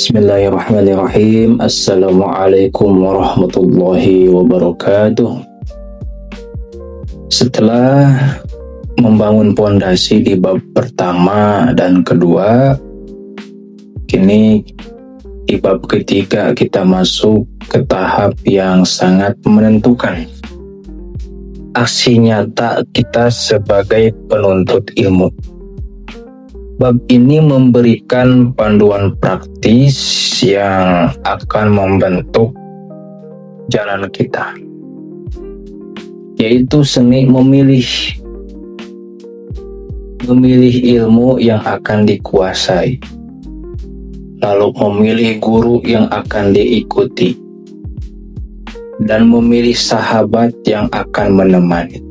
Bismillahirrahmanirrahim. Assalamualaikum warahmatullahi wabarakatuh. Setelah membangun pondasi di bab pertama dan kedua, kini di bab ketiga kita masuk ke tahap yang sangat menentukan. Aksi nyata kita sebagai penuntut ilmu. Bab ini memberikan panduan praktis yang akan membentuk jalan kita, yaitu seni memilih ilmu yang akan dikuasai, lalu memilih guru yang akan diikuti, dan memilih sahabat yang akan menemani.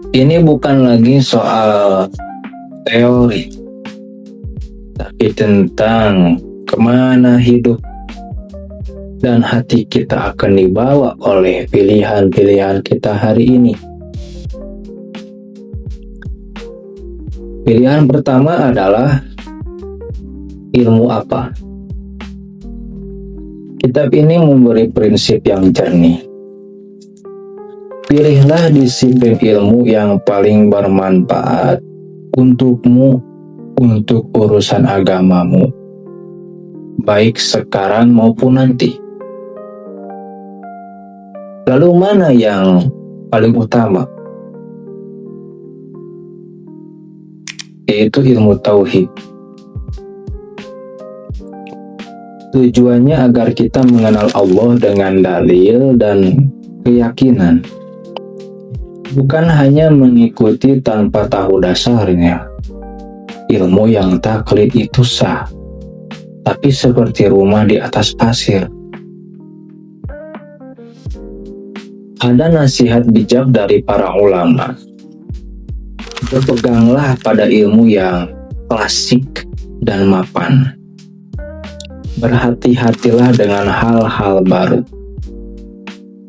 Ini bukan lagi soal teori, tapi tentang kemana hidup dan hati kita akan dibawa oleh pilihan-pilihan kita hari ini. Pilihan pertama adalah ilmu apa? Kitab ini memberi prinsip yang jernih. Pilihlah disiplin ilmu yang paling bermanfaat untukmu, untuk urusan agamamu, baik sekarang maupun nanti. Lalu mana yang paling utama? Yaitu ilmu tauhid. Tujuannya agar kita mengenal Allah dengan dalil dan keyakinan, bukan hanya mengikuti tanpa tahu dasarnya. Ilmu yang taklid itu sah, tapi seperti rumah di atas pasir. Ada nasihat bijak dari para ulama. Berpeganglah pada ilmu yang klasik dan mapan. Berhati-hatilah dengan hal-hal baru.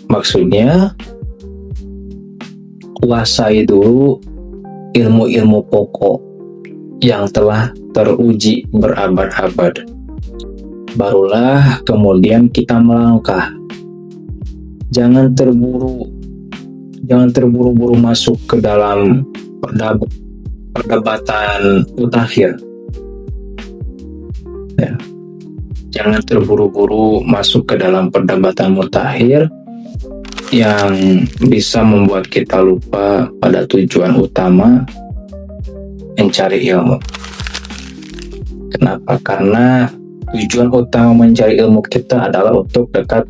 Maksudnya, kuasai dulu ilmu-ilmu pokok yang telah teruji berabad-abad. Barulah kemudian kita melangkah. Jangan terburu-buru masuk ke dalam perdebatan mutakhir. Ya. Jangan terburu-buru masuk ke dalam perdebatan mutakhir yang bisa membuat kita lupa pada tujuan utama mencari ilmu. Kenapa? Karena tujuan utama mencari ilmu kita adalah untuk dekat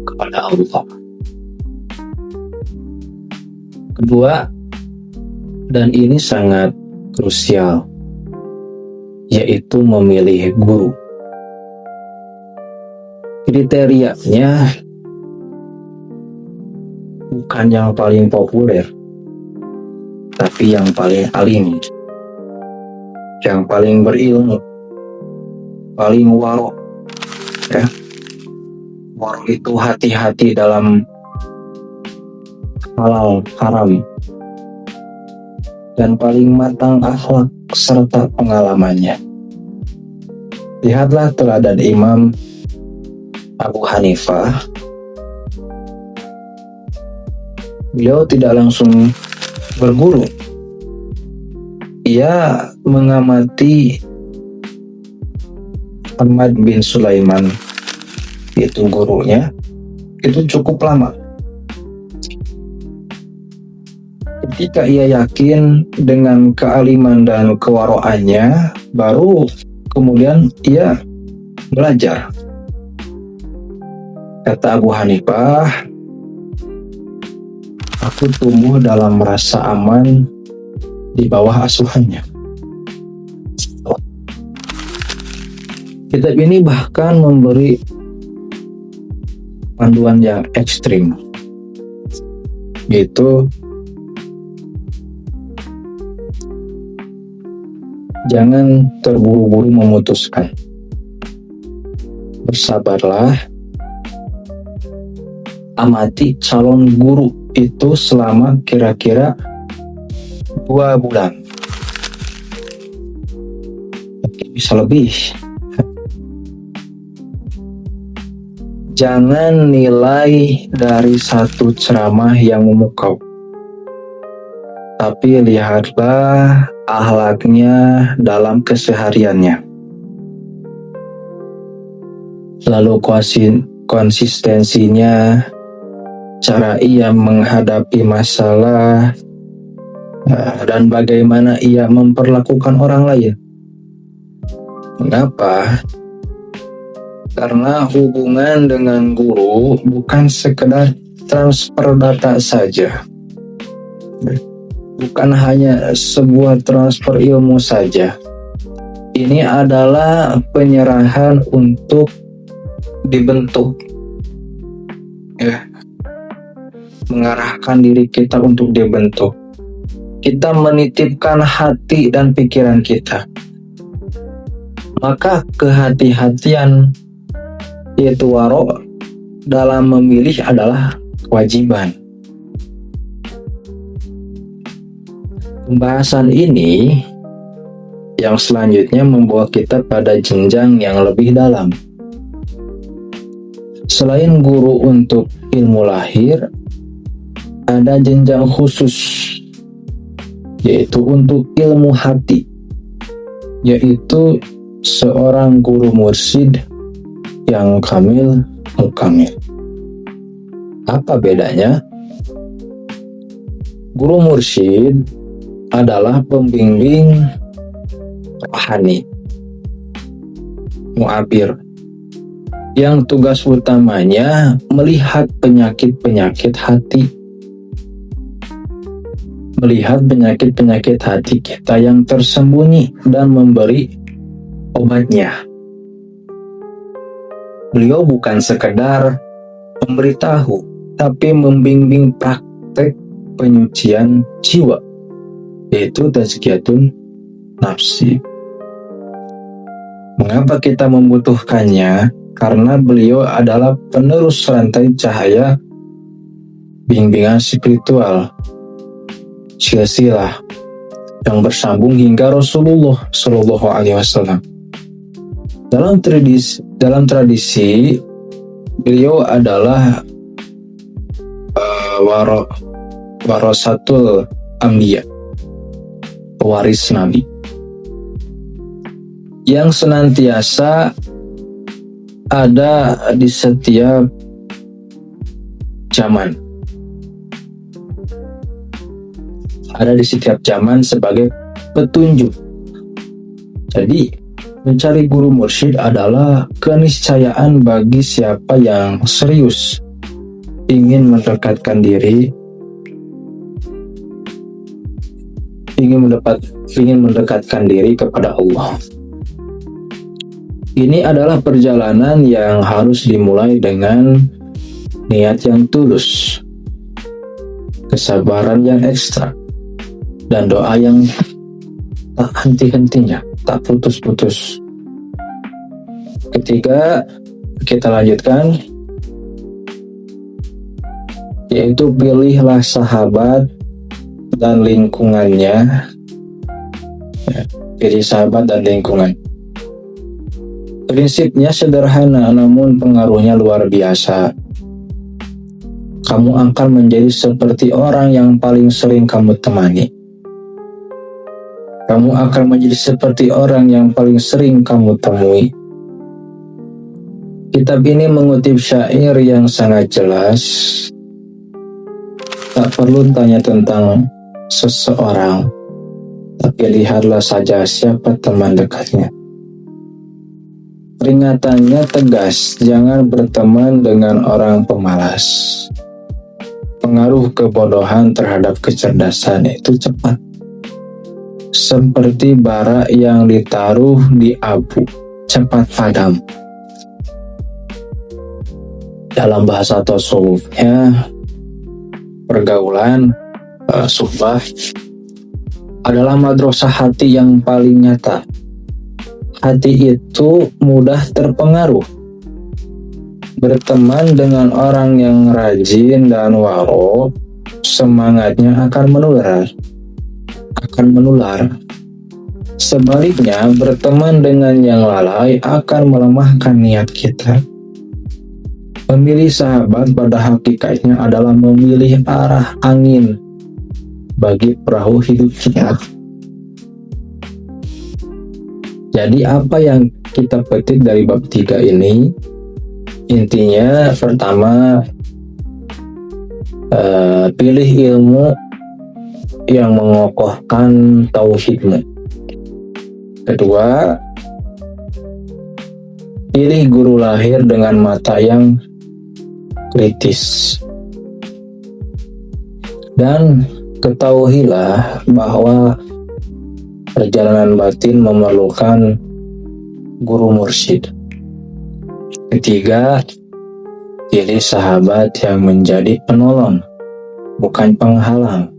kepada Allah. Kedua, dan ini sangat krusial, yaitu memilih guru. Kriterianya bukan yang paling populer, tapi yang paling alim, yang paling berilmu, paling warok. Ya. Warok itu hati-hati dalam halal haram, dan paling matang akhlak serta pengalamannya. Lihatlah teladan Imam Abu Hanifah. Beliau tidak langsung berguru. Ia mengamati Ahmad bin Sulaiman, yaitu gurunya, itu cukup lama. Ketika ia yakin dengan kealiman dan kewaroannya, baru kemudian ia belajar. Kata Abu Hanifah, aku tumbuh dalam rasa aman di bawah asuhannya. Kitab ini bahkan memberi panduan yang ekstrim, yaitu jangan terburu-buru memutuskan. Bersabarlah, amati calon guru itu selama kira-kira 2 bulan. bisa lebih. Jangan nilai dari satu ceramah yang memukau, tapi lihatlah akhlaknya dalam kesehariannya. Lalu konsistensinya, cara ia menghadapi masalah, dan bagaimana ia memperlakukan orang lain. Mengapa? Karena hubungan dengan guru bukan sekedar transfer data saja. Bukan hanya sebuah transfer ilmu saja. Ini adalah penyerahan untuk dibentuk. Mengarahkan diri kita untuk dibentuk. Kita menitipkan hati dan pikiran kita. Maka kehati-hatian, yaitu waro, dalam memilih adalah kewajiban. Pembahasan ini yang selanjutnya membawa kita pada jenjang yang lebih dalam. Selain guru untuk ilmu lahir, ada jenjang khusus, yaitu untuk ilmu hati, yaitu seorang guru mursyid yang kamil mukamil. Apa bedanya? Guru mursyid adalah pembimbing rohani, mu'abir, yang tugas utamanya melihat penyakit-penyakit hati. Melihat penyakit-penyakit hati kita yang tersembunyi dan memberi obatnya. Beliau bukan sekedar memberitahu, tapi membimbing praktek penyucian jiwa, yaitu tazkiyatun nafsi. Mengapa kita membutuhkannya? Karena beliau adalah penerus rantai cahaya bimbingan spiritual, silsilah yang bersambung hingga Rasulullah Shallallahu Alaihi Wasallam. Dalam tradisi beliau adalah warasatul anbiya, pewaris nabi, yang senantiasa ada di setiap zaman. Ada di setiap zaman sebagai petunjuk. Jadi, mencari guru mursyid adalah keniscayaan bagi siapa yang serius ingin mendekatkan diri, ingin mendekatkan diri kepada Allah. Ini adalah perjalanan yang harus dimulai dengan niat yang tulus, kesabaran yang ekstra, dan doa yang tak henti-hentinya, tak putus-putus. Ketiga, kita lanjutkan, yaitu pilihlah sahabat dan lingkungannya. Pilih sahabat dan lingkungan. Prinsipnya sederhana, namun pengaruhnya luar biasa. Kamu akan menjadi seperti orang yang paling sering kamu temani. Kamu akan menjadi seperti orang yang paling sering kamu temui. Kitab ini mengutip syair yang sangat jelas. Tak perlu tanya tentang seseorang, tapi lihatlah saja siapa teman dekatnya. Peringatannya tegas, jangan berteman dengan orang pemalas. Pengaruh kebodohan terhadap kecerdasan itu cepat. Seperti bara yang ditaruh di abu, cepat padam. Dalam bahasa tasawufnya, pergaulan, suhbah, adalah madrasah hati yang paling nyata. Hati itu mudah terpengaruh. Berteman dengan orang yang rajin dan waro, semangatnya akan menular. Sebaliknya, berteman dengan yang lalai akan melemahkan niat kita. Memilih sahabat pada hakikatnya adalah memilih arah angin bagi perahu hidup kita. Jadi apa yang kita petik dari bab 3 ini? Intinya pertama, pilih ilmu yang mengokohkan tauhidmu. Kedua, pilih guru lahir dengan mata yang kritis. Dan ketahuilah bahwa perjalanan batin memerlukan guru mursyid. Ketiga, pilih sahabat yang menjadi penolong, bukan penghalang.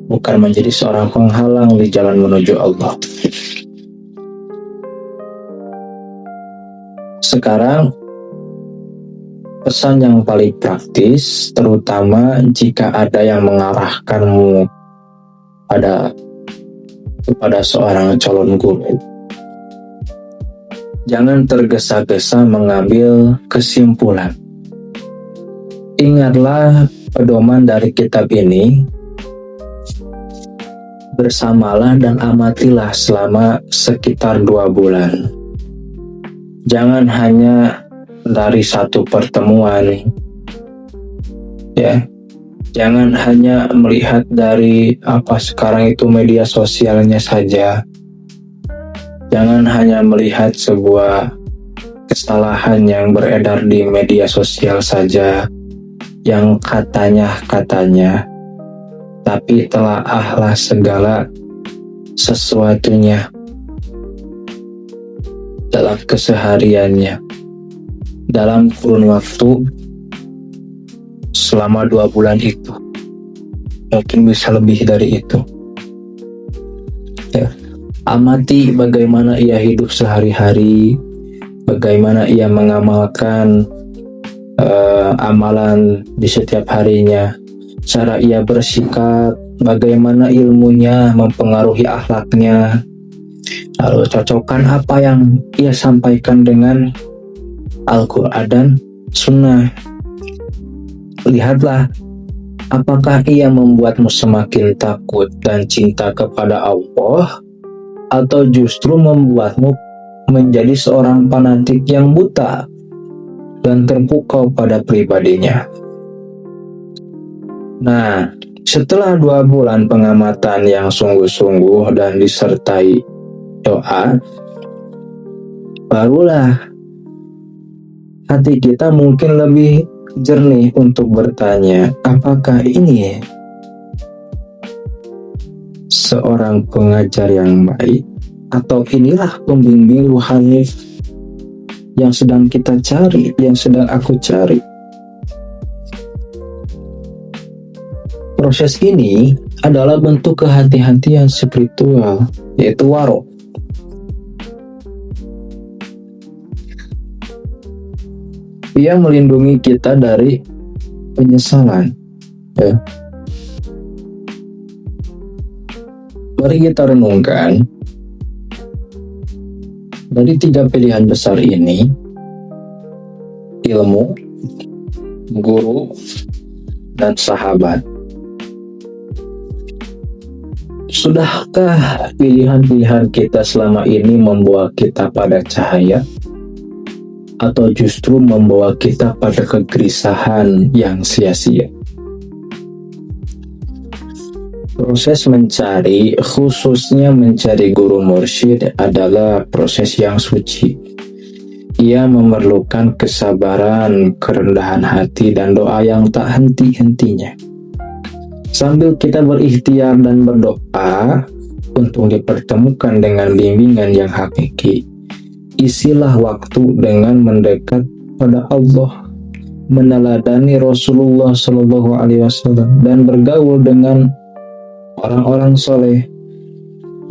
Bukan menjadi seorang penghalang di jalan menuju Allah. Sekarang, pesan yang paling praktis, terutama jika ada yang mengarahkanmu kepada seorang calon guru. Jangan tergesa-gesa mengambil kesimpulan. Ingatlah pedoman dari kitab ini, bersamalah dan amatilah selama sekitar 2 bulan. Jangan hanya dari satu pertemuan, ya. Jangan hanya melihat dari sekarang itu media sosialnya saja. Jangan hanya melihat sebuah kesalahan yang beredar di media sosial saja, yang katanya, tapi telaahlah segala sesuatunya dalam kesehariannya, dalam kurun waktu selama 2 bulan itu. Mungkin bisa lebih dari itu. Ya. Amati bagaimana ia hidup sehari-hari, bagaimana ia mengamalkan amalan di setiap harinya, cara ia bersikap, bagaimana ilmunya mempengaruhi akhlaknya. Lalu cocokkan apa yang ia sampaikan dengan Al-Quran dan Sunnah. Lihatlah, apakah ia membuatmu semakin takut dan cinta kepada Allah, atau justru membuatmu menjadi seorang fanatik yang buta dan terpukau pada pribadinya. Nah, setelah 2 bulan pengamatan yang sungguh-sungguh dan disertai doa, barulah hati kita mungkin lebih jernih untuk bertanya, apakah ini seorang pengajar yang baik, atau inilah pembimbing rohani yang sedang kita cari, yang sedang aku cari. Proses ini adalah bentuk kehati-hatian spiritual, yaitu waro. Ia melindungi kita dari penyesalan. Ya. Mari kita renungkan dari 3 pilihan besar ini: ilmu, guru, dan sahabat. Sudahkah pilihan-pilihan kita selama ini membawa kita pada cahaya, atau justru membawa kita pada kegelisahan yang sia-sia? Proses mencari, khususnya mencari guru mursyid, adalah proses yang suci. Ia memerlukan kesabaran, kerendahan hati, dan doa yang tak henti-hentinya. Sambil kita berikhtiar dan berdoa untuk dipertemukan dengan bimbingan yang hakiki, isilah waktu dengan mendekat pada Allah, meneladani Rasulullah SAW, dan bergaul dengan orang-orang soleh,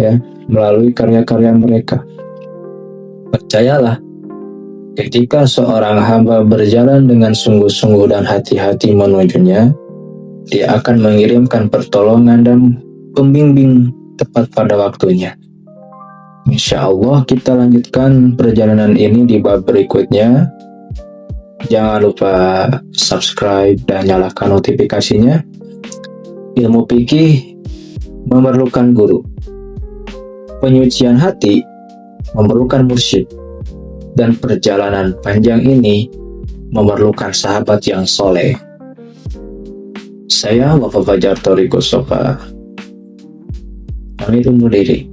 ya, melalui karya-karya mereka. Percayalah, ketika seorang hamba berjalan dengan sungguh-sungguh dan hati-hati menujunya, dia akan mengirimkan pertolongan dan pembimbing tepat pada waktunya. Insya Allah kita lanjutkan perjalanan ini di bab berikutnya. Jangan lupa subscribe dan nyalakan notifikasinya. Ilmu fikih memerlukan guru. Penyucian hati memerlukan mursyid. Dan perjalanan panjang ini memerlukan sahabat yang soleh. Saya Wafa Fajar Thoriq Sofa. Kami undur diri.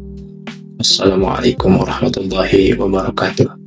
Assalamualaikum warahmatullahi wabarakatuh.